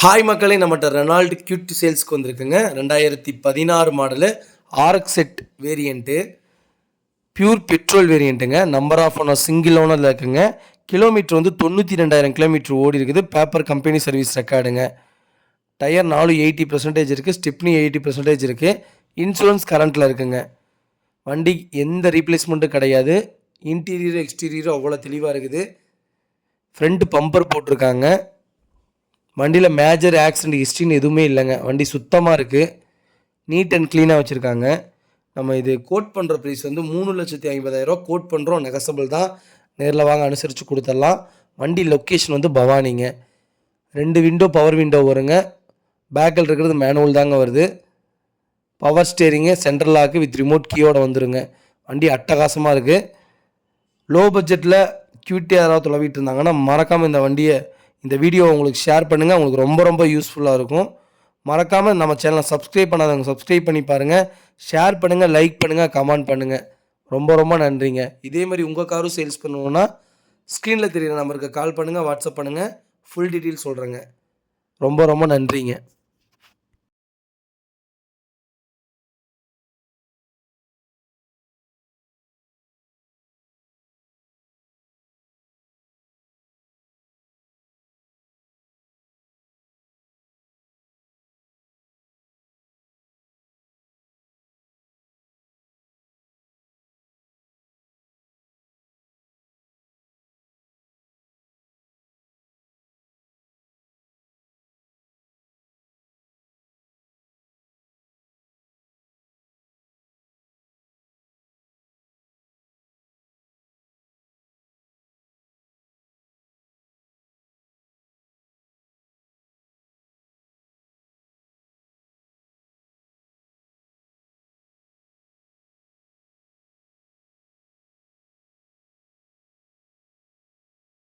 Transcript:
Hi மக்களே, நம்மகிட்ட Renault cute சேல்ஸ்க்கு வந்திருக்குங்க. 2016 model RX variant, pure petrol வேரியண்ட்டுங்க. நம்பர் ஆஃப் ஓனர் சிங்கிள் ஓனரில் இருக்குங்க. கிலோமீட்டர் வந்து 92,000 கிலோமீட்டர் ஓடி இருக்குது. பேப்பர் கம்பெனி சர்வீஸ் ரெக்கார்டுங்க. டயர் 80% இருக்குது. ஸ்டெப்னி 80% இருக்குது. இன்சூரன்ஸ் கரண்ட்டில் இருக்குங்க. வண்டி எந்த ரீப்ளேஸ்மெண்ட்டும் கிடையாது. இன்டீரியர் எக்ஸ்டீரியரும் அவ்வளோ தெளிவாக இருக்குது. ஃப்ரண்ட் பம்பர் போட்டிருக்காங்க. வண்டியில் மேஜர் ஆக்சிடென்ட் ஹிஸ்ட்ரின்னு எதுவுமே இல்லைங்க. வண்டி சுத்தமாக இருக்குது. நீட் அண்ட் க்ளீனாக வச்சுருக்காங்க. நம்ம இது கோட் பண்ணுற ப்ரைஸ் வந்து 3,50,000 கோட் பண்ணுறோம். நெகசபிள் தான். நேரில் வாங்க, அனுசரித்து கொடுத்துடலாம். வண்டி லொக்கேஷன் வந்து பவானிங்க. 2 விண்டோ பவர் விண்டோ வருங்க. பேக்கில் இருக்கிறது மேனுவல் தாங்க வருது. Power steering, central lock with remote கீயோடு வந்துருங்க. வண்டி அட்டகாசமாக இருக்குது. லோ பட்ஜெட்டில் கியூட்டியாக யாராவது தொலைவிட்டு இருந்தாங்கன்னா மறக்காமல் இந்த வீடியோ உங்களுக்கு ஷேர் பண்ணுங்கள். உங்களுக்கு ரொம்ப யூஸ்ஃபுல்லாக இருக்கும். மறக்காமல் நம்ம சேனலை சப்ஸ்கிரைப் பண்ணாதவங்க சப்ஸ்கிரைப் பண்ணி பாருங்கள். ஷேர் பண்ணுங்கள், லைக் பண்ணுங்கள், கமெண்ட் பண்ணுங்கள். ரொம்ப நன்றிங்க. இதே மாதிரி உங்கள் காரும் சேல்ஸ் பண்ணுவோன்னா ஸ்க்ரீனில் தெரியுற நம்பருக்கு கால் பண்ணுங்கள், வாட்ஸ்அப் பண்ணுங்கள். ஃபுல் டீட்டெயில் சொல்கிறேங்க. ரொம்ப நன்றிங்க.